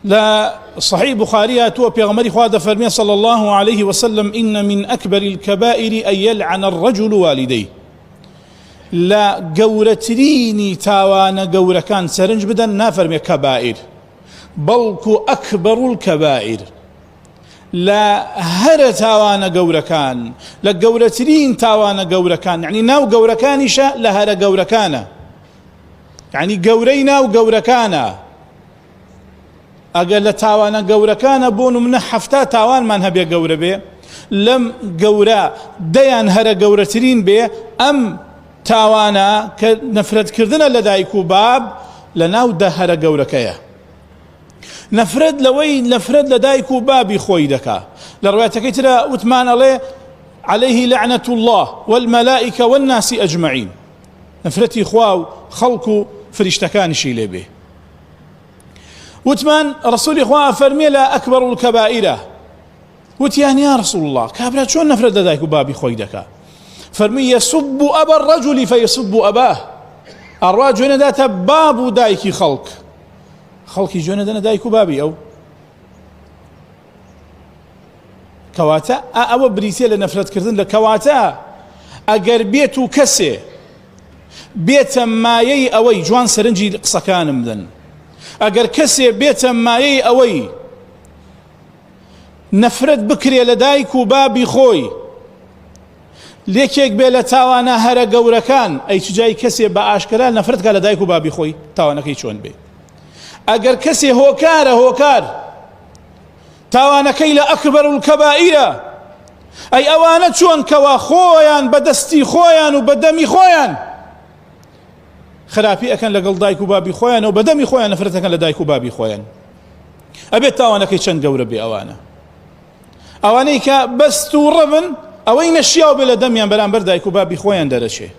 لا صحيح بخاري تو بيغمري خواد فرمي صلى الله عليه وسلم إن من أكبر الكبائر أن يلعن الرجل والديه لا قورتريني تاوانا قورة كان سرنج بدن نافرمي كبائر بلكو أكبر الكبائر لا هر تاوانا قورة كان لا قورترين تاوانا قورة كان يعني ناو قورة كانشا لا هر قورة كان يعني قورينا وقورة كان ئەگەر لە تاوانە گەورەکانە بۆن و منە حەفتا تاوانمان هەبێ گەورە بێ لەم گەورە دەیان هەرە گەورەترین بێ ئەم تاوانە کە نەفرەتکردنە لە دایک و باب لە ناو دە هەرە گەورەکەیە نەفرەت لەوەی نەفرەت لە دایک و بابی خۆی دەکا لە ڕوایەتەکەی ترە وتمان ئەڵێ عليه لعنة الله والملائكة والناس أجمعين نەفرەتی خوا و خەڵک و فریشتەکانیشی لێ بێ وتمان رسول إخوة فرمي لا أكبر الكبائر وتيان يا رسول الله كابرات شون نفرد دايك بابي خوي دكا فرمي يسب أبا الرجل فيسب أباه الرجل ذات باب دايك خلق جون دايك بابي أو كواتا أو بريسي لنفرد كردن لكواتا أجر بيتو كسي بيت مايي أوي جوان سرنجي قصكان مدن ئەگەر کەسێ بێتە مایەی ئەوەی نەفرەت بکرێ لە دایک و بابی خۆی لێکێک بێ لە تاوانە هەرە گەورەکان ئەی چ جای کەسێ بە ئاشکرا نەفرەت کە لە دایک و بابی خۆی تاوانەکەی چۆن بێ ئەگەر کەسێ هۆکار تاوانەکەی لە ئەکبەر الکەبائیرە ئەی ئەوانە چۆن کەوا خۆیان بەدەستی خۆیان و بەدەمی خۆیان خراپی ئەکەن لەگەڵ دایک و بابی خۆیان و بەدەمی خۆیان نەفرەتەکەن لە دایک و بابی خۆیان ئەبێت تاوانەکەی چەند گەورە بێ ئەوانەی کە بەست و ڕەبن ئەوەی نەشیاو بێ لە دەمیان بەرامبەر دایک و بابی خۆیان دەرەچێ